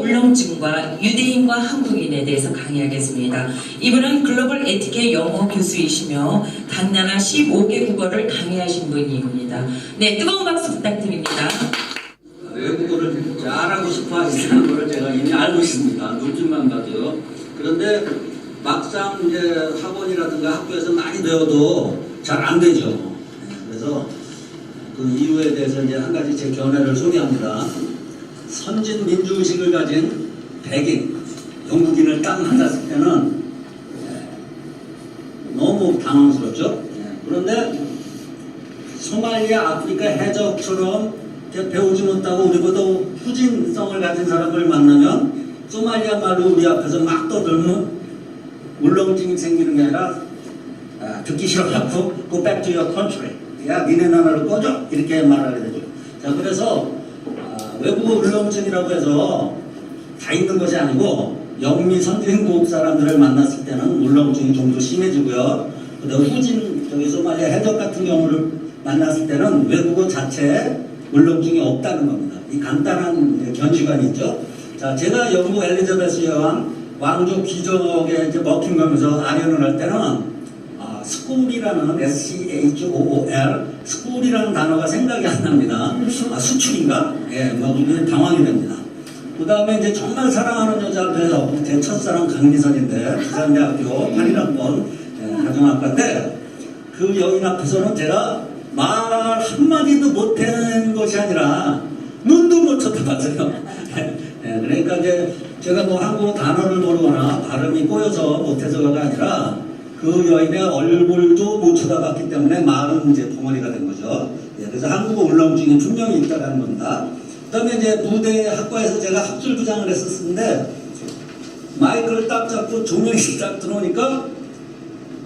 울렁증과 유대인과 한국인에 대해서 강의하겠습니다. 이분은 글로벌 에티켓 영어 교수이시며 각 나라 15개 국어를 강의하신 분입니다. 네, 뜨거운 박수 부탁드립니다. 외국어를 잘하고 싶어 하시는 걸 제가 이미 알고 있습니다. 눈빛만 봐도요. 그런데 막상 이제 학원이라든가 학교에서 많이 배워도 잘 안 되죠. 그래서 그 이유에 대해서 이제 한 가지 제 견해를 소개합니다. 선진 민주의식을 가진 백인, 영국인을 딱 만났을 때는 너무 당황스럽죠. 그런데 소말리아, 아프리카 해적처럼 배우지 못하고 우리보다 후진성을 가진 사람을 만나면 소말리아 말로 우리 앞에서 막 떠들면 울렁증이 생기는 게 아니라 듣기 싫어갖고 go back to your country. 야, 니네 나라로 꺼져. 이렇게 말하게 되죠. 자, 그래서 외국어 울렁증이라고 해서 다 있는 것이 아니고 영미 선진국 사람들을 만났을 때는 울렁증이 좀 더 심해지고요. 그다음 후진 저기 소말리아 해적 같은 경우를 만났을 때는 외국어 자체에 울렁증이 없다는 겁니다. 이 간단한 견지관이 있죠. 자, 제가 영국 엘리자베스 여왕 왕족 귀족에 이제 버킹엄에서 아련을 할 때는 스쿨이라는 SCHOOL 스쿨이라는 단어가 생각이 안 납니다. 수출인가? 예, 뭐 이게 당황이 됩니다. 그 다음에 이제 정말 사랑하는 여자 앞에서 제 첫사랑 강미선인데 부산대학교 81학번 가정학과인데 그 여인 앞에서는 제가 말 한마디도 못한 것이 아니라 눈도 못 쳐다봤어요. 그러니까 이제 제가 뭐 한국어 단어를 모르거나 발음이 꼬여서 못해서가 아니라 그 여인의 얼굴도 못 쳐다봤기 때문에 말은 이제 벙어리가 된 거죠. 그래서 한국어 울렁증이 분명히 있다는 겁니다. 그 다음에 이제 무대 학과에서 제가 합술부장을 했었는데 마이크를 딱 잡고 조명이 딱 들어오니까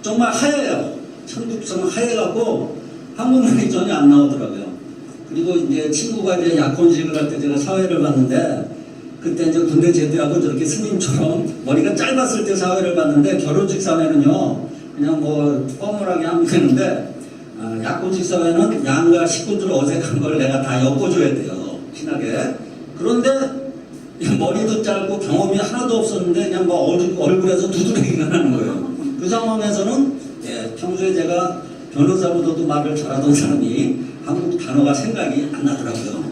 정말 하얘요. 천국성 하얘갖고 한국말이 전혀 안 나오더라고요. 그리고 이제 친구가 이제 약혼식을 할 때 제가 사회를 봤는데 그때 이제 군대 제대하고 저렇게 스님처럼 머리가 짧았을 때 사회를 봤는데 결혼식 사회는요 그냥 뭐 뻔뻔하게 하면 되는데 약혼식 사회는 양가 식구들 어색한 걸 내가 다 엮어줘야 돼요. 친하게. 그런데 머리도 짧고 경험이 하나도 없었는데 그냥 뭐 얼굴에서 두드러기가 나는 거예요. 그 상황에서는 평소에 제가 변호사보다도 말을 잘하던 사람이 한국 단어가 생각이 안 나더라고요.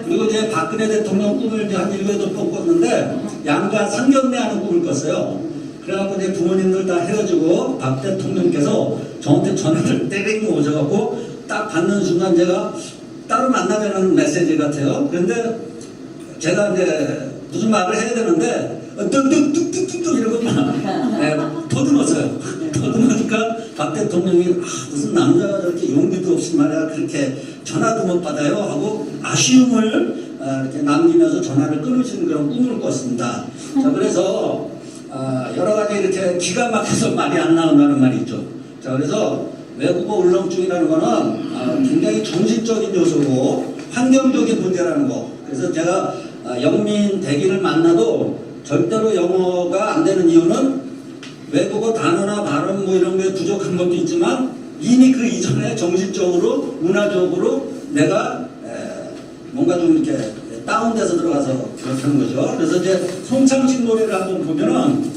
그리고 이제 박근혜 대통령 꿈을 이제 한 7, 8번 꿨는데 양가 상견례하는 꿈을 꿨어요. 그래갖고 이제 부모님들 다 헤어지고 박 대통령께서 저한테 전화를 때리고 오셔갖고 딱 받는 순간 제가 따로 만나자는 메시지 같아요. 그런데 제가 이제 무슨 말을 해야 되는데 뚝뚝뚝뚝뚝 이러고 막 더듬었어요. 더듬으니까 박 대통령이 무슨 남자가 저렇게 용기도 없이 말이야 그렇게 전화도 못 받아요 하고 아쉬움을 이렇게 남기면서 전화를 끊으시는 그런 꿈을 꿨습니다. 자, 그래서 여러 가지 이렇게 기가 막혀서 말이 안 나온다는 말이 있죠. 자, 그래서 외국어 울렁증이라는 거는 굉장히 정신적인 요소고 환경적인 문제라는 거. 그래서 제가 영민 백인을 만나도 절대로 영어가 안 되는 이유는 외국어 단어나 발음 뭐 이런 게 부족한 것도 있지만 이미 그 이전에 정신적으로 문화적으로 내가 뭔가 좀 이렇게 다운돼서 들어가서 그렇게 하는 거죠. 그래서 이제 송창식 노래를 한번 보면은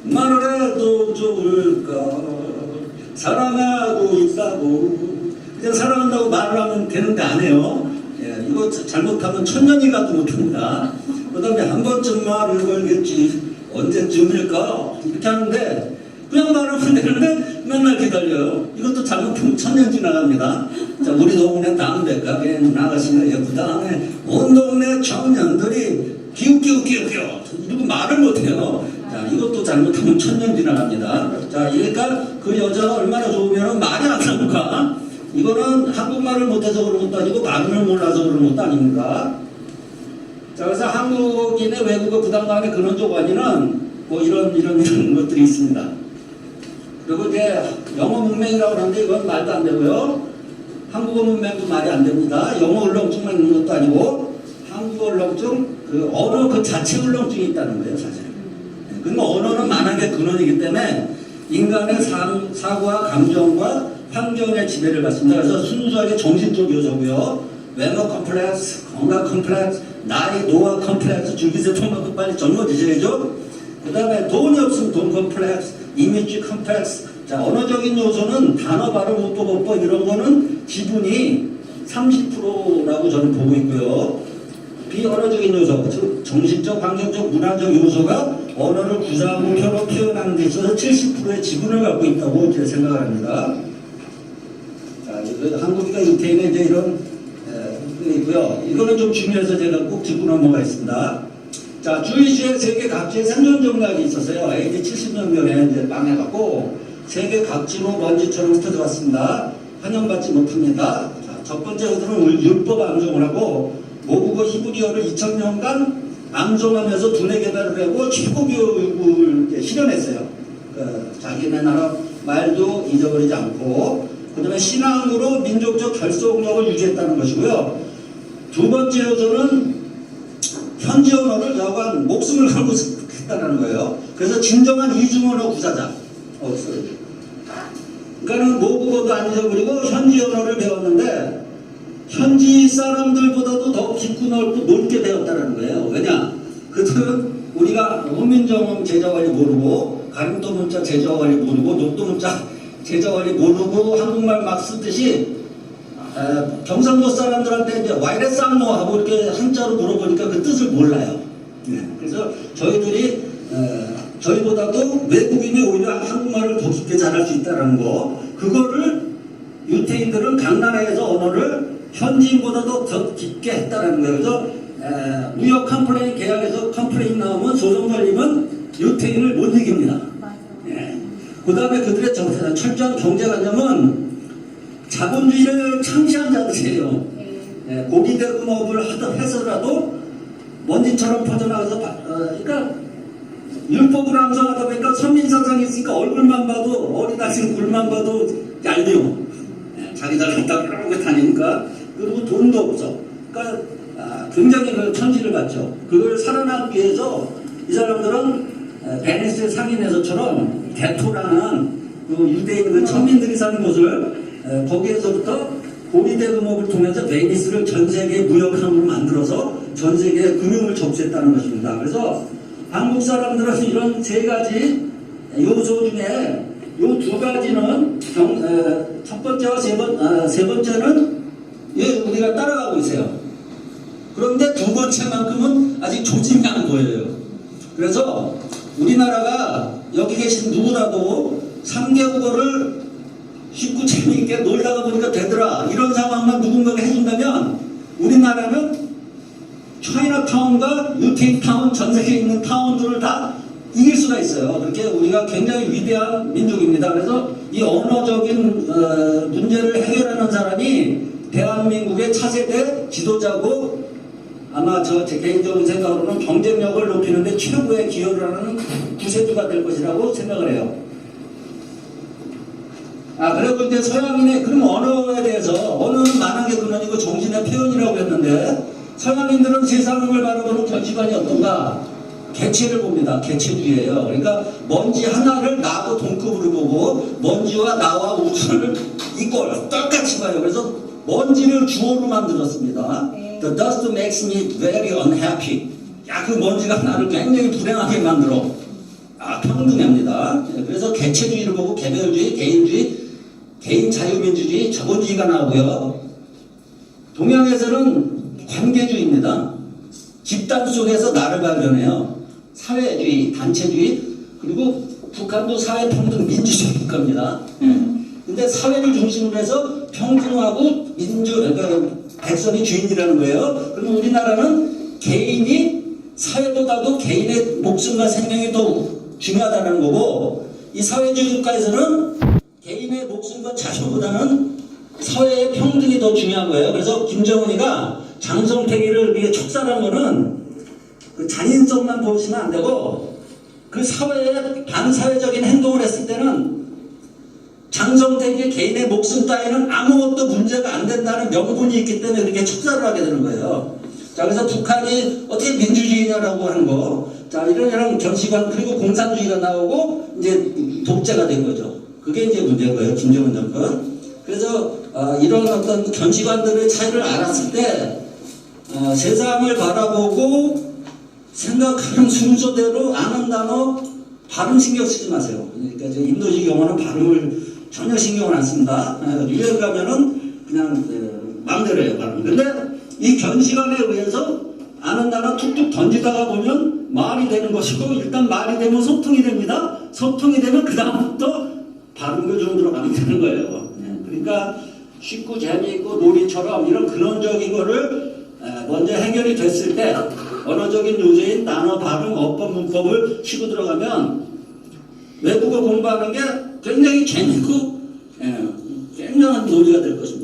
말을 해도 좋을까 사랑하고 있다고 그냥 사랑한다고 말을 하면 되는데 안 해요. 이거 잘못하면 천년이 가도 못합니다. 그 다음에 한 번쯤 말을 걸겠지 언제쯤일까 이렇게 하는데 그냥 말하면 되는데 맨날 기다려요. 이것도 잘못하면 천년 지나갑니다. 자, 우리 동네 담배가게 나가시는 예쁘다. 온 동네 청년들이 기웃기웃 이러고 말을 못해요. 자, 이것도 잘못하면 천년 지나갑니다. 자, 그러니까 그 여자가 얼마나 좋으면 말이 안 나올까? 이거는 한국말을 못해서 그런 것도 아니고 발음을 몰라서 그런 것도 아닙니다. 자, 그래서 한국인의 외국어 부담감의 근원 조건에는 뭐 이런 것들이 있습니다. 그리고 이제 영어 문맹이라고 하는데 이건 말도 안 되고요. 한국어 문맹도 말이 안 됩니다. 영어 울렁증만 있는 것도 아니고 한국어 울렁증, 그 언어 그 자체 울렁증이 있다는 거예요, 사실. 그러니까 언어는 만학의 근원이기 때문에 인간의 사고와 감정과 환경의 지배를 받습니다. 그래서 순수하게 정신적 요소고요. 외모 컴플렉스, 건강 컴플렉스, 나이, 노화 컴플렉스, 줄기세포만큼 빨리 젊어지셔야죠. 그 다음에 돈이 없으면 돈 컴플렉스, 이미지 컴플렉스. 자, 언어적인 요소는 단어 발음, 문법어법 이런 거는 기분이 30%라고 저는 보고 있고요. 비언어적인 요소, 즉 정신적, 환경적, 문화적 요소가 언어를 구사하고 표현하는 데 있어서 70%의 지분을 갖고 있다고 이렇게 생각을 합니다. 자, 한국이가 유태인의 이제 이런 게 있고요. 이거는 좀 중요해서 제가 꼭 짚고 넘어가겠습니다. 자, 주이시의 세계 각지의 생존 정략이 있었어요. AD 70년경에 이제 망해갖고 세계 각지로 먼지처럼 흩어져갔습니다. 환영받지 못합니다. 자, 첫 번째 의도는 율법 암송을 하고 모국어 히브리어를 2000년간 암송하면서 두뇌 개발을 하고 최고 교육을 실현했어요. 자기네 나라 말도 잊어버리지 않고 그 다음에 신앙으로 민족적 결속력을 유지했다는 것이고요. 두 번째 요소는 현지 언어를 여간 목숨을 걸고 했다는 거예요. 그래서 진정한 이중언어 구사자. 그러니까는 모국어도 안 잊어버리고 현지 언어를 배웠는데 현지 사람들보다도 더 깊고 넓게 배웠다는 거예요. 왜냐? 그들은 우리가 훈민정음 제자관리 모르고 가림도 문자 제자관리 모르고 녹도 문자 제자관리 모르고 한국말 막 쓰듯이 경상도 사람들한테 이제 와이레 쌍노 하고 이렇게 한자로 물어보니까 그 뜻을 몰라요. 그래서 저희들이 저희보다도 외국인이 오히려 한국말을 더 깊게 잘할 수 있다는 거, 그거를 유태인들은 강나라에서 언어를 현지인보다도 더 깊게 했다는 거예요. 그래서 무역 컴플레인 계약에서 컴플레인 나오면 소송 걸리면 유태인을 못 이깁니다. 그 다음에 그들의 철저한 경제관념은 자본주의를 창시한 자들이에요. 고기 대금업을 해서라도 먼지처럼 퍼져나가서 그러니까 율법을 암송하다 보니까 선민사상이 있으니까 얼굴만 봐도 어리다신 굴만 봐도 얄미워. 자기들 갖다 이렇게 다니니까. 그리고 돈도 없어. 그러니까 굉장히 그 천지를 받죠. 그걸 살아나기 위해서 이 사람들은 베니스의 상인에서처럼 게토라는 그 유대인 그 천민들이 사는 곳을 거기에서부터 고리대금업을 통해서 베니스를 전 세계 무역항으로 만들어서 전 세계 금융을 접수했다는 것입니다. 그래서 한국 사람들은 이런 세 가지 요소 중에 요 두 가지는 첫 번째와 세 번째는 우리가 따라가고 있어요. 그런데 두 번째만큼은 아직 조짐이 안 보여요. 그래서 우리나라가 여기 계신 누구라도 3개국어를 쉽고 재미있게 놀다가 보니까 되더라 이런 상황만 누군가가 해준다면 우리나라는 차이나타운과 유태인타운 전 세계에 있는 타운들을 다 이길 수가 있어요. 그렇게 우리가 굉장히 위대한 민족입니다. 그래서 이 언어적인 문제를 해결하는 사람이 대한민국의 차세대 지도자고 아마 제 개인적인 생각으로는 경쟁력을 높이는데 최고의 기여를 하는 구세주가 될 것이라고 생각을 해요. 그리고 이제 서양인의, 그럼 언어에 대해서, 언어는 만학의 근원이고 정신의 표현이라고 했는데, 서양인들은 세상을 바라보는 견시관이 어떤가? 개체를 봅니다. 개체주의예요. 그러니까 먼지 하나를 나하고 동급으로 보고, 먼지와 나와 우주를 이꼴, 똑같이 봐요. 그래서 먼지를 주어로 만들었습니다. The dust makes me very unhappy. 그 먼지가 나를 굉장히 불행하게 만들어. 평등합니다. 그래서 개체주의를 보고 개별주의, 개인주의, 개인 자유민주주의, 자본주의가 나오고요. 동양에서는 관계주의입니다. 집단 속에서 나를 발견해요. 사회주의, 단체주의, 그리고 북한도 사회평등 민주주의 국가입니다. 근데 사회를 중심으로 해서 평등하고 백성이 주인이라는 거예요. 그러면 우리나라는 개인이 사회보다도 개인의 목숨과 생명이 더 중요하다는 거고, 이 사회주의 국가에서는 개인의 목숨과 자유보다는 사회의 평등이 더 중요한 거예요. 그래서 김정은이가 장성택이를 이렇게 척살한 거는 그 잔인성만 보시면 안 되고, 그 사회에 반사회적인 행동을 했을 때는 장성택의 개인의 목숨 따위는 아무것도 문제가 안 된다는 명분이 있기 때문에 그렇게 척살을 하게 되는 거예요. 자, 그래서 북한이 어떻게 민주주의냐라고 하는 거, 자, 이런 견시관, 그리고 공산주의가 나오고 이제 독재가 된 거죠. 그게 이제 문제인 거예요, 김정은 정권. 그래서 이런 어떤 견시관들의 차이를 알았을 때 세상을 바라보고 생각하는 순서대로 아는 단어 발음 신경 쓰지 마세요. 그러니까 저 인도식 영어는 발음을 전혀 신경을 안 씁니다. 유행 가면은 그냥 마음대로 해요, 발음. 근데 이 견시간에 의해서 아는 단어 툭툭 던지다가 보면 말이 되는 것이고, 일단 말이 되면 소통이 됩니다. 소통이 되면 그 다음부터 발음 교정으로 가면 되는 거예요. 그러니까 쉽고 재미있고 놀이처럼 이런 근원적인 거를 먼저 해결이 됐을 때 언어적인 요소인 단어, 발음, 어법, 문법을 치고 들어가면 외국어 공부하는 게 굉장히 재밌고 굉장한 놀이가 될 것입니다.